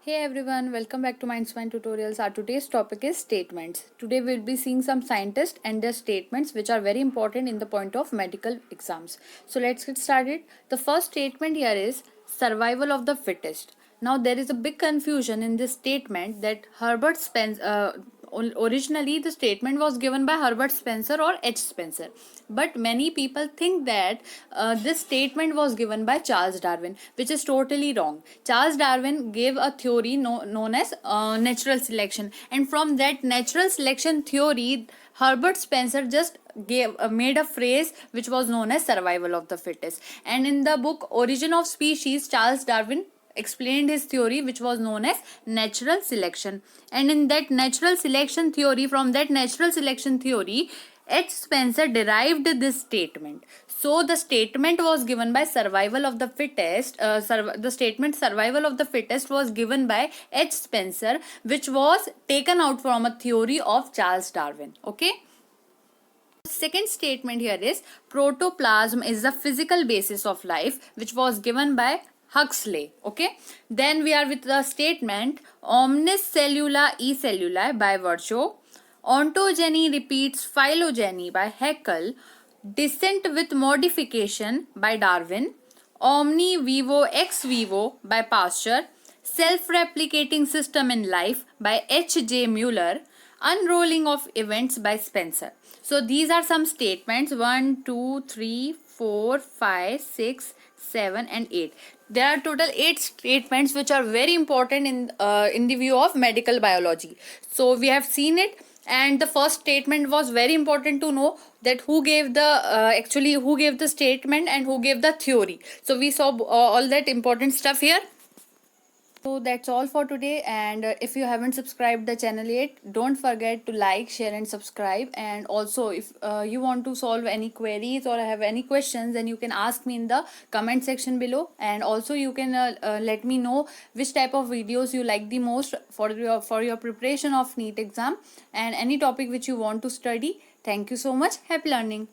Hey everyone, welcome back to Mindspan Tutorials. Our today's topic is statements. Today we'll be seeing some scientists and their statements which are very important in the point of medical exams. So let's get started. The first statement here is survival of the fittest. Now there is a big confusion in this statement that Herbert Spencer originally the statement was given by Herbert Spencer or H. Spencer, but many people think that this statement was given by Charles Darwin, which is totally wrong. Charles Darwin gave a theory known as natural selection, and from that natural selection theory, Herbert Spencer just made a phrase which was known as survival of the fittest. And in the book Origin of Species, Charles Darwin explained his theory which was known as natural selection. And in that natural selection theory, from that natural selection theory, H. Spencer derived this statement. So the statement was given by survival of the fittest. The statement survival of the fittest was given by H. Spencer, which was taken out from a theory of Charles Darwin. Okay. Second statement here is protoplasm is the physical basis of life, which was given by Huxley. Okay. Then we are with the statement omnis cellula e celluli by Virchow. Ontogeny repeats phylogeny by Haeckel. Descent with modification by Darwin. Omni vivo ex vivo by Pasteur. Self-replicating system in life by H.J. Muller. Unrolling of events by Spencer. So these are some statements 1, 2, 3, 4, 5, 6, 7 and 8. There are total 8 statements which are very important in the view of medical biology. So we have seen it, and the first statement was very important to know that who gave the statement and who gave the theory. So we saw all that important stuff here. So that's all for today, and if you haven't subscribed the channel yet, don't forget to like, share and subscribe. And also if you want to solve any queries or have any questions, then you can ask me in the comment section below. And also you can let me know which type of videos you like the most for your preparation of NEET exam and any topic which you want to study. Thank you so much. Happy learning.